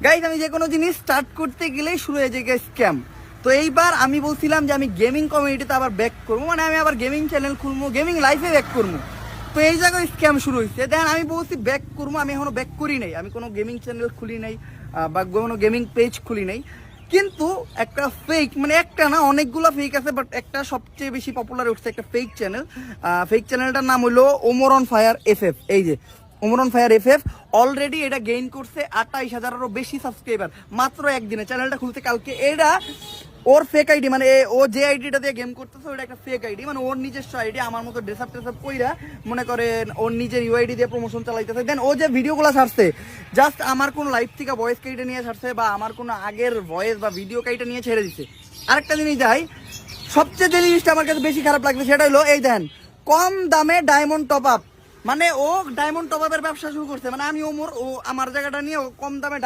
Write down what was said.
Guys আমি যে কোনো জিনিস স্টার্ট করতে গেলেই শুরু হয়ে যায় স্ক্যাম। তো এইবার আমি বলছিলাম যে আমি গেমিং কমিউনিটিতে আবার ব্যাক করবো, মানে আমি আবার গেমিং চ্যানেল খুলবো, গেমিং লাইফে ব্যাক করবো। তো এই জায়গায় স্ক্যাম শুরু হয়েছে। দেন আমি বলছি ব্যাক করবো, আমি এখনো ব্যাক করি নাই, আমি কোনো গেমিং চ্যানেল খুলি নাই বা কোনো গেমিং পেজ খুলি নাই। কিন্তু একটা ফেক, মানে একটা না অনেকগুলো ফেক আছে, বাট একটা সবচেয়ে বেশি পপুলার উঠছে একটা ফেক চ্যানেল। ফেক চ্যানেলটার নাম হলো ওমর অন ফায়ার FF। এই যে Omar on fire FF already এটা গেইন করছে 28,000-এরও বেশি সাবস্ক্রাইবার মাত্র একদিনে। চ্যানেলটা খুলতে কালকে। এটা ওর ফেক আইডি, মানে ও যে আইডিটা দিয়ে গেম করতেছে ওটা একটা ফেক আইডি, মানে ওর নিজস্ব আইডি। আমার মতো ড্রেসআপ টেসআপ কইরা মনে করেন ওর নিজের ইউআইডি দিয়ে প্রমোশন চালাইতেছে। দেন ও যে ভিডিওগুলো ছাড়ছে জাস্ট আমার কোনো লাইভ থেকে ভয়েস কেটে নিয়ে ছাড়ছে, বা আমার কোনো আগের ভয়েস বা ভিডিও কেটে নিয়ে ছেড়ে দিচ্ছে। আরেকটা জিনিস যাই, সবচেয়ে যে জিনিসটা আমার কাছে বেশি খারাপ লাগছে সেটা হলো এই দেন কম দামে ডায়মন্ড টপ আপ। মানে ও ডায়মন্ড টপ আপের ব্যবসা শুরু করছে, মানে আমি ও আমার জায়গাটা নিয়ে ও কম দামে